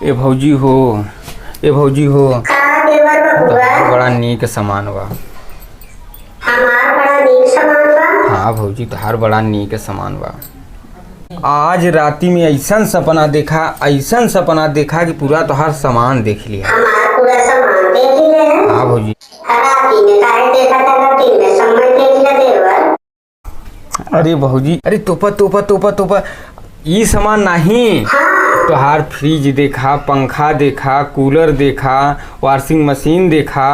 ए भौजी हो तोहार बड़ा नीक सामान बा। हमार बड़ा नीक सामान बा। हाँ भौजी तोहार बड़ा नीक सामान बा। आज राती में ऐसा सपना देखा कि पूरा तोहार सामान देख लिया। हमार पूरा सामान देख लिया। हाँ भौजी। राती में काहे देखा था, दिन में समय देख लिया देवर। अरे भौजी अरे तोपा ये सामान नहीं। हाँ। तोहार फ्रिज देखा, पंखा देखा, कूलर देखा, वॉशिंग मशीन देखा।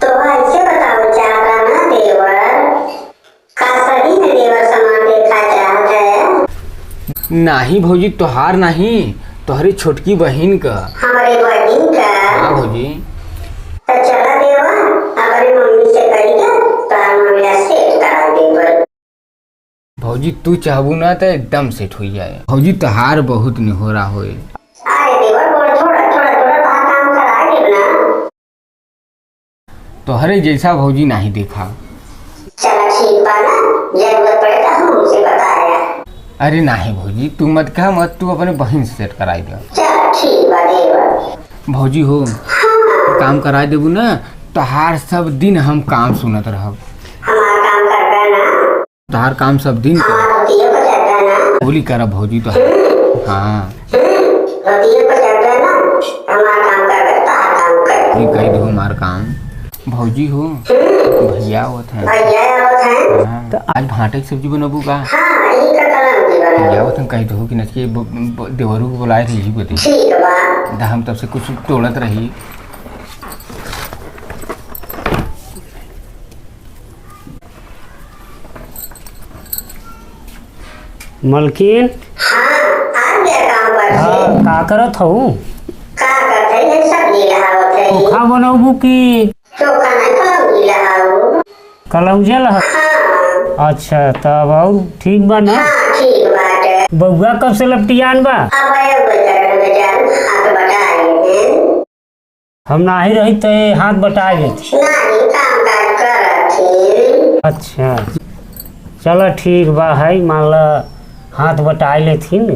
तो ऐसे बताओ चाहता ना देवर, का सही में देवर सामान देखा चाहत है? नहीं भौजी तोहार नहीं, तोहरी छोटकी बहन का। हमारे बहन का? हाँ भौजी। तो चला देवर, हमारी मम्मी से कहिए तो मम्मी सेट करा देवर। भौजी तू चाहबू ना तो एकदम सेट हो जाए। भौजी तोहार बहुत निहोरा होए। अरे देवर थोड़ा काम करा दे ना। तोहरे जैसा भौजी नहीं देखा। चला ठीक बा ना, जरूरत पड़े तो हम उसे बताया। अरे नहीं भौजी तू मत कह मत, तू अपने बहन से सेट कराई दे। चला ठीक बा देवर। भौजी हो हाँ। काम करा देबू ना, तोहार सब दिन हम काम सुनत रहब। हमार काम करबे ना, तोहार काम सब दिन रोटियों को चढ़ता ना। बोली करब भौजी तो। हाँ रोटियों को चढ़ता ना, हमार काम करबे तार काम कर। ये कह दो हमार काम। भौजी हो भैया होत है। भैया आवत है। हाँ, तो आज भांटे की सब्जी बनबू का? हाँ यही का कलम जीवन। भैया होत हम कह दो कि नचके देवरू को बुलाए थे, यही बते ठीक बा। हम तब से कुछ तोड़त रही। मलकिन। हाँ आ गया काम पर। हाँ का करत हूँ? का करते है सब्जी लहावत है। चोखा बनौबू की चोखा नहीं कलौजी लहाऊ। कलौजा लह? हाँ। अच्छा तब और ठीक बा ना? हाँ ठीक बाटे। बउआ कब से लपटियान बा? अब आयो बेचारे बेचारे हाथ बटाए हैं। हम नाही रही तो हाथ बटा गए थे। नहीं काम काज करत थी। अच्छा चलो ठीक बा है, मान ला हाथ बटाए लेथिन,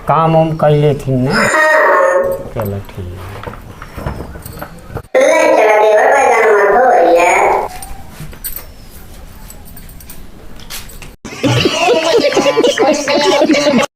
काम वाम कर लेथिन ना। हाँ। चलो ठीक है।